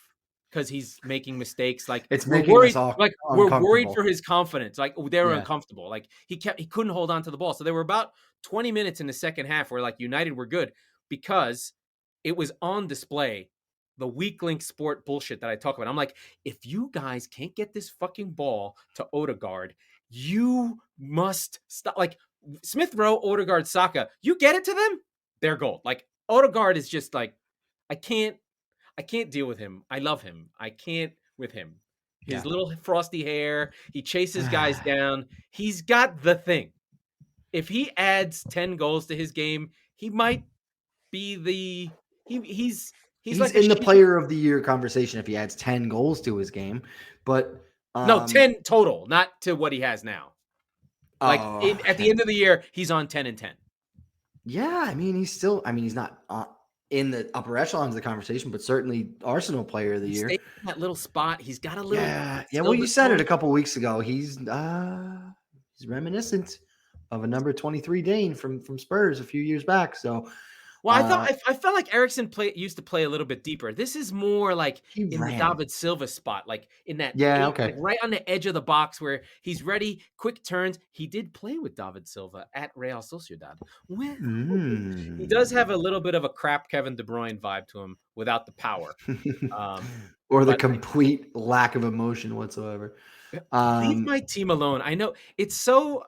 S1: because he's making mistakes. Like we're worried for his confidence. Like they were uncomfortable. Like he couldn't hold on to the ball. So there were about 20 minutes in the second half where like United were good because it was on display. The weak link sport bullshit that I talk about. I'm like, if you guys can't get this fucking ball to Odegaard, you must stop. Like Smith Rowe, Odegaard, Saka, you get it to them, they're gold. Like Odegaard is just like, I can't deal with him. I love him. I can't with him. His little frosty hair. He chases guys down. He's got the thing. If he adds 10 goals to his game, he might be he's like
S2: in the player of the year conversation if he adds 10 goals to his game. But
S1: no, 10 total, not to what he has now. Like at the end of the year, he's on 10 and 10.
S2: Yeah, I mean, he's not in the upper echelons of the conversation, but certainly Arsenal player of the year.
S1: In that little spot, he's got a little.
S2: Yeah. Well, you said it a couple of weeks ago. He's reminiscent of a number 23 Dane from Spurs a few years back. So,
S1: well, I felt like Eriksen used to play a little bit deeper. This is more like in the David Silva spot, like in that like right on the edge of the box where he's ready, quick turns. He did play with David Silva at Real Sociedad. He does have a little bit of a crap Kevin De Bruyne vibe to him without the power.
S2: Or the complete lack of emotion whatsoever.
S1: Leave my team alone. I know it's so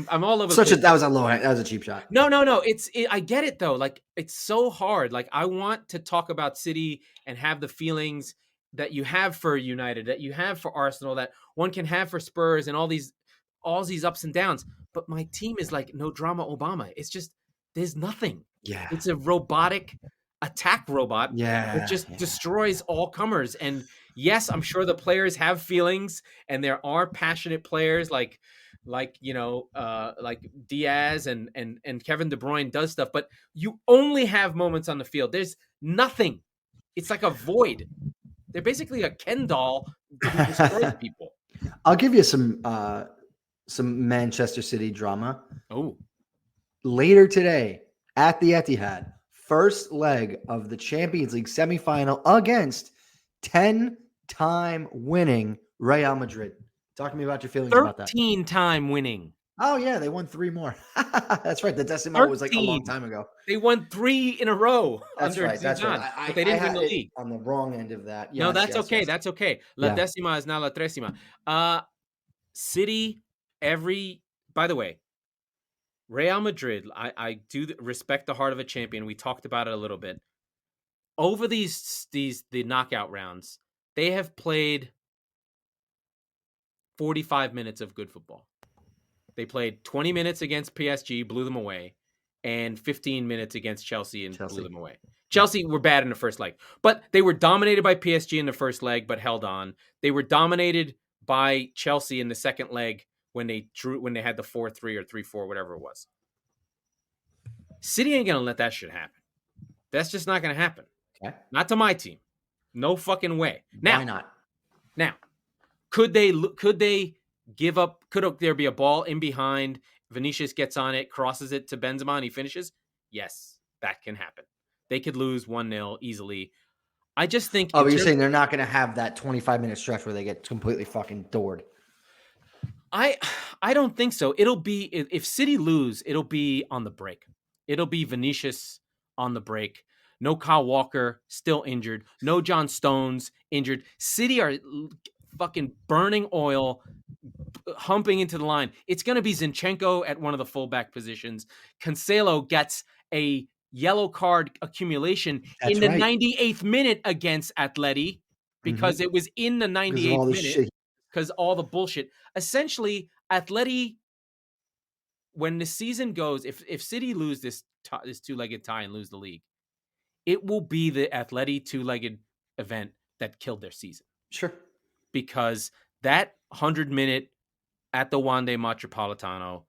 S1: I'm all over.
S2: That was a cheap shot.
S1: No. I get it though. Like it's so hard. Like I want to talk about City and have the feelings that you have for United, that you have for Arsenal, that one can have for Spurs and all these ups and downs. But my team is like no drama Obama. It's just there's nothing.
S2: Yeah.
S1: It's a robotic attack robot.
S2: Yeah.
S1: It just destroys all comers. And Yes, I'm sure the players have feelings, and there are passionate players like Diaz and Kevin De Bruyne does stuff, but you only have moments on the field. There's nothing. It's like a void. They're basically a Ken doll who destroys people.
S2: I'll give you some Manchester City drama.
S1: Oh,
S2: Later today at the Etihad, first leg of the Champions League semifinal against 10-time winning Real Madrid. Talk to me about your feelings about that.
S1: 13-time winning.
S2: Oh, yeah, they won 3 more. That's right. The decimal was like a long time ago.
S1: They won 3 in a row.
S2: That's
S1: under
S2: right. That's
S1: Zidane,
S2: right.
S1: But they didn't win the league.
S2: On the wrong end of that. Yes,
S1: No, that's okay.
S2: Yes.
S1: That's okay. La décima is now la tresima. City, by the way, Real Madrid, I do respect the heart of a champion. We talked about it a little bit. Over the knockout rounds, they have played 45 minutes of good football. They played 20 minutes against PSG, blew them away, and 15 minutes against Chelsea and blew them away. Chelsea were bad in the first leg, but they were dominated by PSG in the first leg, but held on. They were dominated by Chelsea in the second leg when they had the 4-3 or 3-4, whatever it was. City ain't gonna let that shit happen. That's just not gonna happen.
S2: Okay.
S1: Not to my team. No fucking way.
S2: Why not?
S1: Now, could they give up? Could there be a ball in behind? Vinicius gets on it, crosses it to Benzema, and he finishes? Yes, that can happen. They could lose 1-0 easily. I just think...
S2: Oh, but you're saying they're not going to have that 25-minute stretch where they get completely fucking doored.
S1: I don't think so. It'll be... If City lose, it'll be on the break. It'll be Vinicius on the break. No Kyle Walker, still injured. No John Stones, injured. City are fucking burning oil, humping into the line. It's going to be Zinchenko at one of the fullback positions. Cancelo gets a yellow card accumulation in the 98th minute against Atleti because it was in the 98th minute because all the bullshit. Essentially, Atleti, when the season goes, if City lose this two-legged tie and lose the league, it will be the Atleti two-legged event that killed their season.
S2: Sure.
S1: Because that 100-minute at the Wanda Metropolitano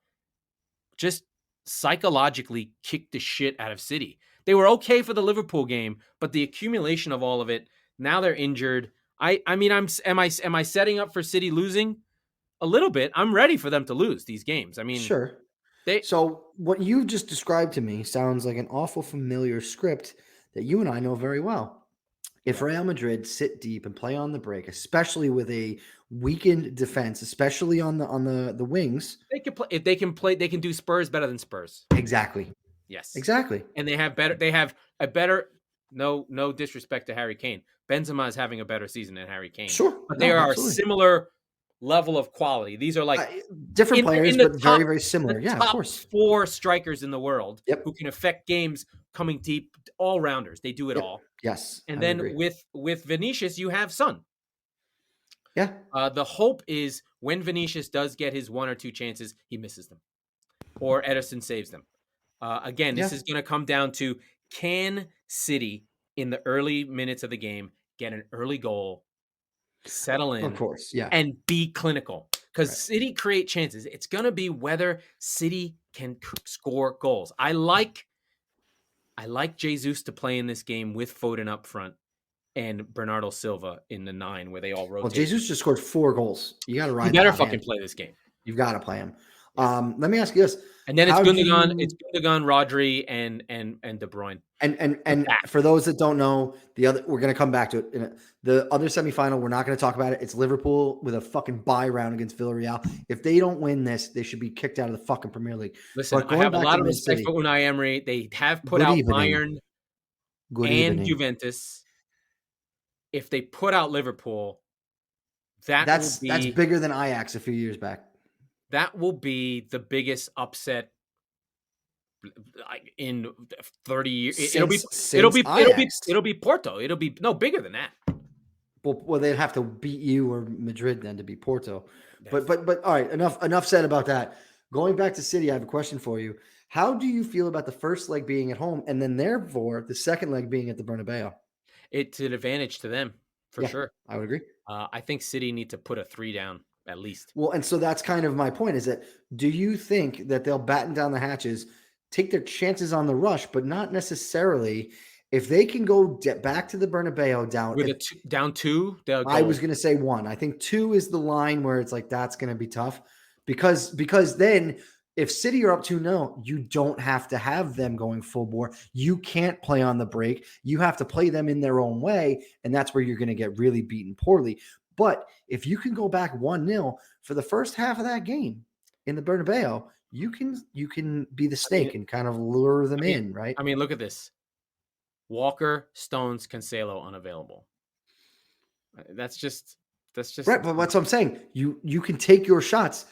S1: just psychologically kicked the shit out of City. They were okay for the Liverpool game, but the accumulation of all of it, now they're injured. I mean, am I setting up for City losing? A little bit. I'm ready for them to lose these games. I mean,
S2: sure. So what you just described to me sounds like an awful familiar script that you and I know very well. If Real Madrid sit deep and play on the break, especially with a weakened defense, especially on the wings,
S1: they can play. If they can play, they can do Spurs better than Spurs.
S2: Exactly.
S1: Yes.
S2: Exactly.
S1: And they have a better. No disrespect to Harry Kane. Benzema is having a better season than Harry Kane.
S2: Sure,
S1: but they are absolutely. A similar level of quality. These are like
S2: different players, but top, very, very similar. Yeah,
S1: top
S2: of course.
S1: 4 strikers in the world who can affect games coming deep, all rounders. They do it all.
S2: Yes.
S1: And then with Vinicius, you have Son.
S2: Yeah.
S1: The hope is when Vinicius does get his 1 or 2 chances, he misses them, or Ederson saves them. Again, this is going to come down to, can City in the early minutes of the game get an early goal, settle in,
S2: of course,
S1: and be clinical, because City create chances. It's going to be whether City can score goals. I like Jesus to play in this game with Foden up front and Bernardo Silva in the 9, where they all rotate.
S2: Well, Jesus just scored 4 goals. You got to ride.
S1: You better fucking play this game.
S2: You've got to play him. Let me ask you this.
S1: And then it's Gundogan, Rodri, and De Bruyne.
S2: And for those that don't know, we're going to come back to it. The other semifinal, we're not going to talk about it. It's Liverpool with a fucking bye round against Villarreal. If they don't win this, they should be kicked out of the fucking Premier League.
S1: Listen, I have a lot of respect for Unai Emery. They have put out Bayern and Juventus. If they put out Liverpool, that's
S2: bigger than Ajax a few years back.
S1: That will be the biggest upset in 30 years. It'll be Porto. It'll be bigger than that.
S2: Well, they'd have to beat you or Madrid then to beat Porto. But all right, enough said about that. Going back to City, I have a question for you. How do you feel about the first leg being at home and then therefore the second leg being at the Bernabeu?
S1: It's an advantage to them. for sure.
S2: I would agree.
S1: I think City need to put a 3 down at least.
S2: Well, and so that's kind of my point, is that do you think that they'll batten down the hatches, take their chances on the rush, but not necessarily if they can go back to the Bernabeu down
S1: With down 2, they'll go.
S2: I was going to say 1. I think 2 is the line where it's like that's going to be tough because then if City are up 2-0, you don't have to have them going full bore. You can't play on the break. You have to play them in their own way, and that's where you're going to get really beaten poorly. But if you can go back 1-0 for the first half of that game in the Bernabeu, you can be the snake and kind of lure them in, right?
S1: I mean, look at this. Walker, Stones, Cancelo unavailable. That's just
S2: right. But that's what I'm saying. You can take your shots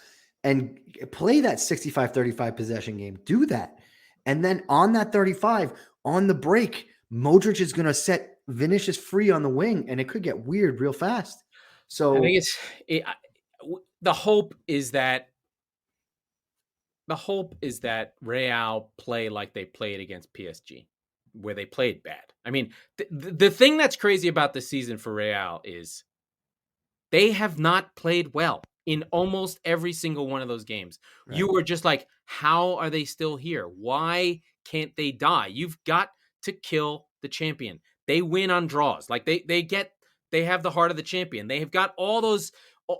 S2: and play that 65-35 possession game. Do that. And then on that 35, on the break, Modric is going to set Vinicius free on the wing, and it could get weird real fast. So
S1: I think the hope is that Real play like they played against PSG, where they played bad. I mean, the thing that's crazy about this season for Real is they have not played well in almost every single one of those games. Right. You were just like, how are they still here? Why can't they die? You've got to kill the champion. They win on draws. Like they have the heart of the champion. They have got all those,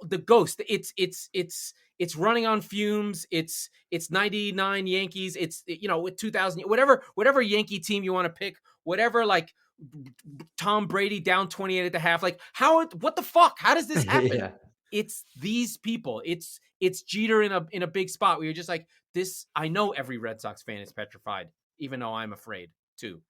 S1: the ghost. It's running on fumes. It's 99 Yankees. It's, with 2000, whatever Yankee team you want to pick, whatever, like Tom Brady down 28 at the half. Like what the fuck? How does this happen? Yeah. It's these people. It's Jeter in a big spot where you're just like this. I know every Red Sox fan is petrified, even though I'm afraid too.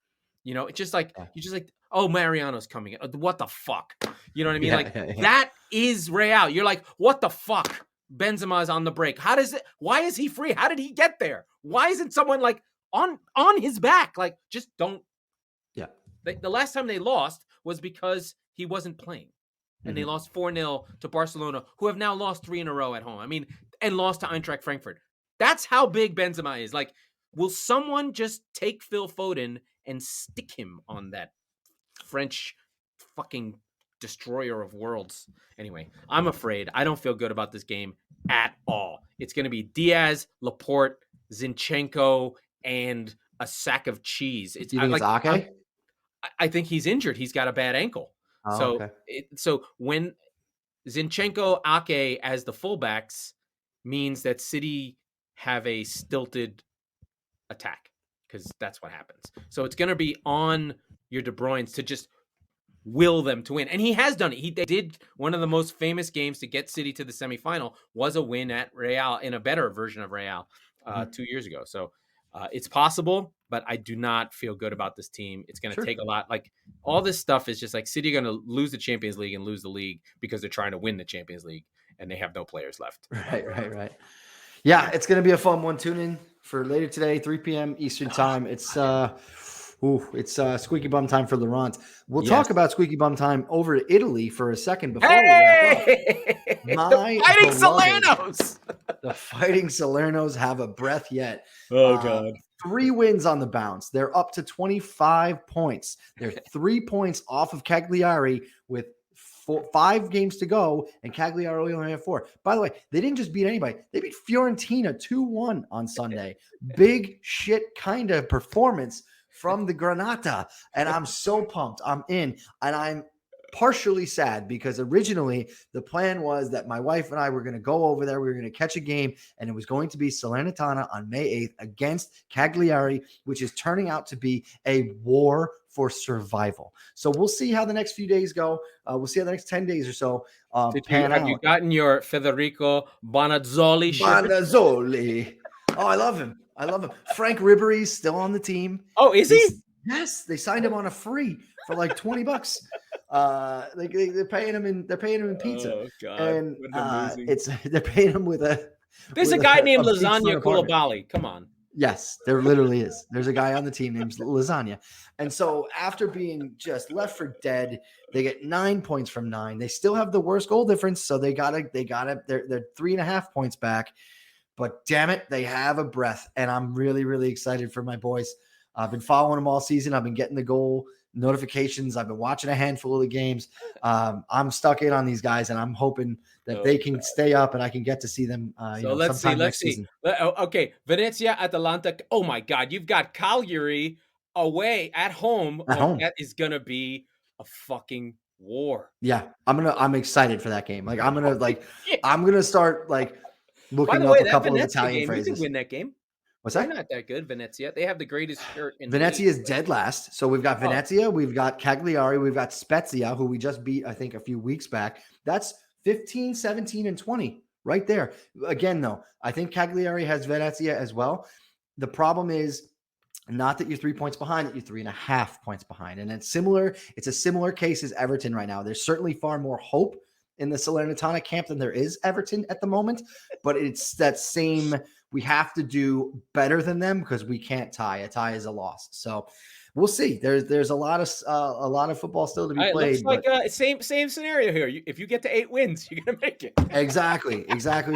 S1: It's just like, you're just like, oh, Mariano's coming in. What the fuck? You know what I mean? That is Real. You're like, what the fuck? Benzema's on the break. Why is he free? How did he get there? Why isn't someone like on his back? Like, just don't.
S2: Yeah.
S1: The last time they lost was because he wasn't playing. And they lost 4-0 to Barcelona, who have now lost 3 in a row at home. I mean, and lost to Eintracht Frankfurt. That's how big Benzema is. Like, will someone just take Phil Foden and stick him on that French fucking destroyer of worlds? Anyway, I'm afraid. I don't feel good about this game at all. It's going to be Diaz, Laporte, Zinchenko, and a sack of cheese.
S2: Do you think it's Ake?
S1: I think he's injured. He's got a bad ankle. So when Zinchenko, Ake as the fullbacks means that City have a stilted attack, because that's what happens. So it's going to be on your De Bruyne's to just will them to win. And he has done it. They did one of the most famous games to get City to the semifinal was a win at Real in a better version of Real 2 years ago. So it's possible, but I do not feel good about this team. It's going to take a lot. Like, all this stuff is just like City going to lose the Champions League and lose the league because they're trying to win the Champions League and they have no players left.
S2: Right. Yeah, it's going to be a fun one. Tune in for later today, 3 p.m. Eastern time. It's Squeaky Bum Time for Laurent. We'll talk about Squeaky Bum Time over to Italy for a second before we wrap up.
S1: The Fighting Salernos!
S2: The Fighting Salernos have a breath yet.
S1: Oh, God.
S2: 3 wins on the bounce. They're up to 25 points. They're 3 points off of Cagliari with 5 games to go, and Cagliari only have 4. By the way, they didn't just beat anybody. They beat Fiorentina 2-1 on Sunday. Big shit kind of performance from the Granata, and I'm so pumped. I'm in, and I'm partially sad because originally the plan was that my wife and I were going to go over there. We were going to catch a game, and it was going to be Salernitana on May 8th against Cagliari, which is turning out to be a war for survival. So we'll see how the next few days go. We'll see how the next 10 days or so
S1: have you gotten your Federico Bonazzoli shirt?
S2: Bonazzoli. Oh, I love him. Frank Ribery's still on the team.
S1: Oh, is he?
S2: Yes, they signed him on a free for like $20. They're paying him in pizza.
S1: Oh, God.
S2: And they're paying him with a.
S1: There's a guy named Lasagna Koulibaly. Come on.
S2: Yes, there literally is. There's a guy on the team named Lasagna. And so after being just left for dead, they get 9 points from 9. They still have the worst goal difference, so they're 3.5 points back. But damn it, they have a breath, and I'm really, really excited for my boys. I've been following them all season. I've been getting the goal notifications. I've been watching a handful of the games. I'm stuck in on these guys, and I'm hoping that they can stay up and I can get to see them sometime next season.
S1: Okay, Venezia, Atalanta. Oh my God, you've got Cagliari away at home. That is gonna be a fucking war.
S2: Yeah, I'm excited for that game. Like I'm gonna start like looking up a couple of Italian phrases.
S1: We could win that game.
S2: What's that?
S1: They're not that good, Venezia. They have the greatest shirt in
S2: Venezia is dead last. So we've got Venezia, we've got Cagliari, we've got Spezia, who we just beat, I think, a few weeks back. That's 15, 17, and 20 right there. Again, though, I think Cagliari has Venezia as well. The problem is not that you're 3 points behind, that you're 3.5 points behind. And it's a similar case as Everton right now. There's certainly far more hope in the Salernitana camp than there is Everton at the moment, but it's that same, we have to do better than them because we can't tie. A tie is a loss. So we'll see. There's a lot of football still to be played.
S1: Looks like same scenario here. If you get to 8 wins, you're gonna make it.
S2: Exactly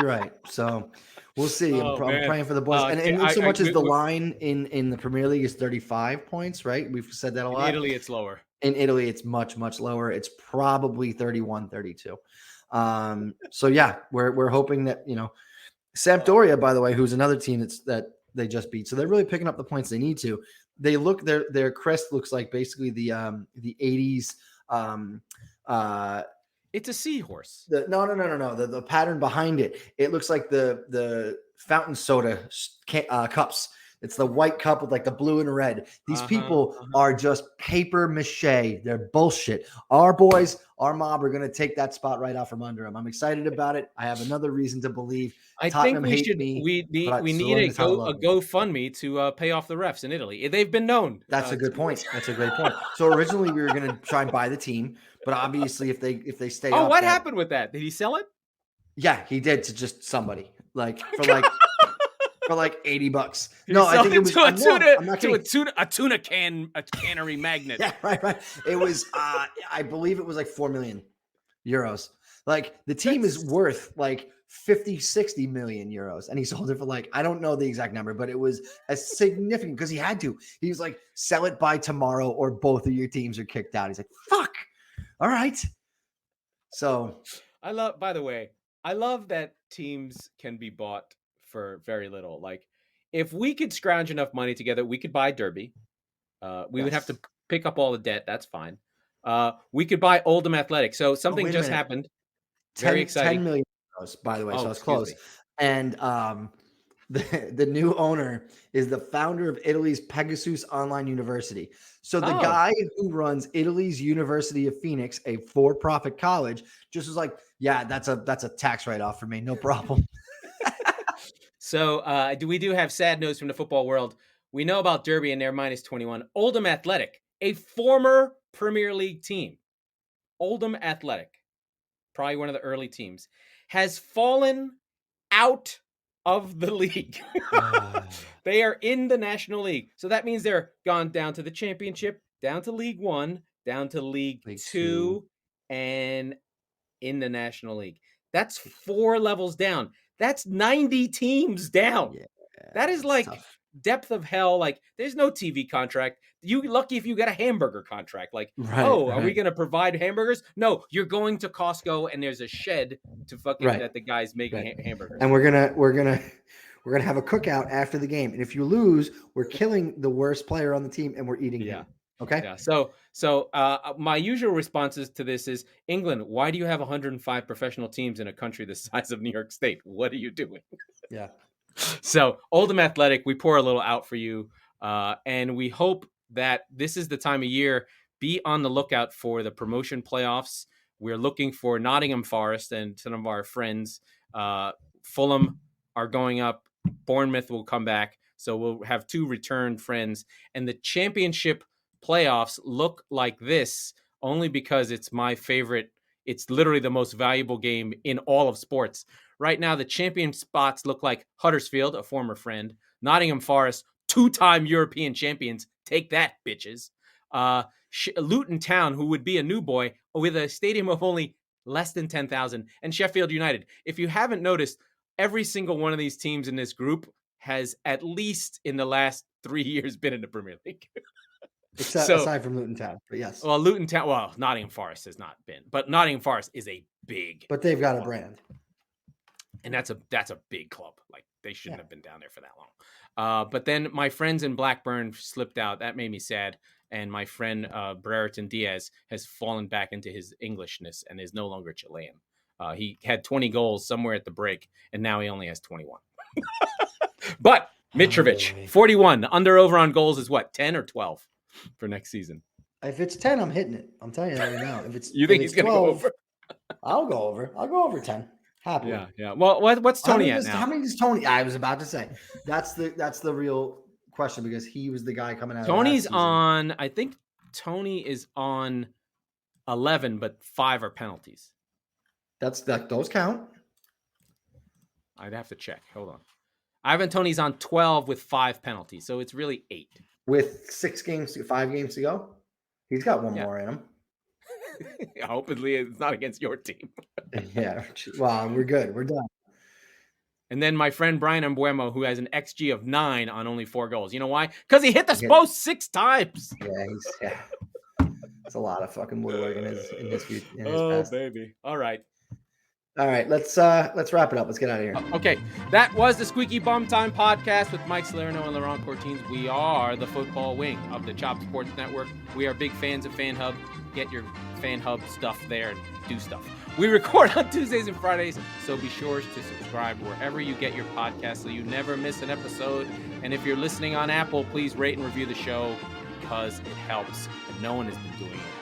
S2: right. So we'll see. I'm praying for the boys. And so much as the line in the Premier League is 35 points, right? We've said that a lot.
S1: In Italy, it's lower.
S2: In Italy, it's much, much lower. It's probably 31, 32. So yeah, we're hoping that, Sampdoria, by the way, who's another team that they just beat. So they're really picking up the points they need to. They look, their crest looks like basically the 80s.
S1: It's a seahorse.
S2: No. The pattern behind it. It looks like the fountain soda cups. It's the white cup with like the blue and red. These people are just paper mache. They're bullshit. Our boys, our mob are going to take that spot right out from under them. I'm excited about it. I have another reason to believe.
S1: I think we need a GoFundMe to pay off the refs in Italy. They've been known.
S2: That's a good point. That's a great point. So originally we were going to try and buy the team, but obviously if they stay.
S1: Oh, what happened with that? Did he sell it?
S2: Yeah, he did to just somebody for like $80. No, I think it was
S1: a tuna cannery magnet.
S2: Yeah, right. It was I believe it was like 4 million euros. Like the team is worth like 50, 60 million euros. And he sold it for like, I don't know the exact number, but it was a significant because he had to. He was like, sell it by tomorrow or both of your teams are kicked out. He's like, fuck. All right. So
S1: I love that teams can be bought for very little. Like if we could scrounge enough money together, we could buy Derby. We would have to pick up all the debt. That's fine. We could buy Oldham Athletic. So something just happened. Very exciting.
S2: 10 million euros, by the way. So it's close. And the new owner is the founder of Italy's Pegasus Online University. So the guy who runs Italy's University of Phoenix, a for-profit college, just was like, yeah, that's a tax write-off for me. No problem.
S1: So we do have sad news from the football world. We know about Derby and they're minus 21. Oldham Athletic, a former Premier League team, Oldham Athletic, probably one of the early teams, has fallen out of the league. They are in the National League. So that means they're gone down to the Championship, down to League One, down to League Two, and in the National League. That's 4 levels down. That's 90 teams down. Yeah, that is like tough. Depth of hell. Like there's no TV contract. You lucky if you get a hamburger contract. Like, are we going to provide hamburgers? No, you're going to Costco and there's a shed to fucking that the guy's making hamburgers.
S2: And we're gonna have a cookout after the game. And if you lose, we're killing the worst player on the team and we're eating him. Okay.
S1: Yeah. So my usual responses to this is, England, why do you have 105 professional teams in a country the size of New York State? What are you doing?
S2: Yeah.
S1: So Oldham Athletic, we pour a little out for you. And we hope that this is the time of year. Be on the lookout for the promotion playoffs. We're looking for Nottingham Forest and some of our friends. Fulham are going up. Bournemouth will come back. So we'll have 2 return friends. And the championship playoffs look like this only because it's my favorite. It's literally the most valuable game in all of sports. Right now, the champion spots look like Huddersfield, a former friend, Nottingham Forest, 2-time European champions. Take that, bitches. Luton Town, who would be a new boy with a stadium of only less than 10,000, and Sheffield United. If you haven't noticed, every single one of these teams in this group has at least in the last 3 years been in the Premier League.
S2: Aside from Luton Town, but yes.
S1: Well, Luton Town. Well, Nottingham Forest has not been, but Nottingham Forest is a big.
S2: But they've got
S1: club.
S2: a brand,
S1: and that's a big club. Like they shouldn't have been down there for that long. But then my friends in Blackburn slipped out. That made me sad. And my friend Brereton Diaz has fallen back into his Englishness and is no longer Chilean. He had 20 goals somewhere at the break, and now he only has 21. But Mitrovic, 41. The under-over on goals is what, 10 or 12 for next season?
S2: If it's 10, I'm hitting it. I'm telling you that right now. If it's
S1: you think he's going to go over?
S2: I'll go over. I'll go over 10. Happily.
S1: Yeah. Well, what's Tony at now?
S2: How many does Tony? I was about to say that's the real question because he was the guy coming out.
S1: Tony's on. I think Tony is on 11, but 5 are penalties.
S2: Those count.
S1: I'd have to check. Hold on. Ivan Tony's on 12 with 5 penalties, so it's really 8
S2: with 5 games to go. He's got one more in him.
S1: Hopefully, it's not against your team.
S2: Yeah. Well, we're good. We're done.
S1: And then my friend Brian Mbuemo, who has an XG of 9 on only 4 goals. You know why? Because he hit the post 6 times.
S2: Yeah, it's a lot of fucking woodwork in his past.
S1: Baby. All right,
S2: let's wrap it up. Let's get out of here.
S1: Okay, that was the Squeaky Bum Time Podcast with Mike Salerno and Laurent Cortines. We are the football wing of the Chop Sports Network. We are big fans of Fan Hub. Get your Fan Hub stuff there and do stuff. We record on Tuesdays and Fridays, so be sure to subscribe wherever you get your podcast so you never miss an episode. And if you're listening on Apple, please rate and review the show because it helps. And no one has been doing it.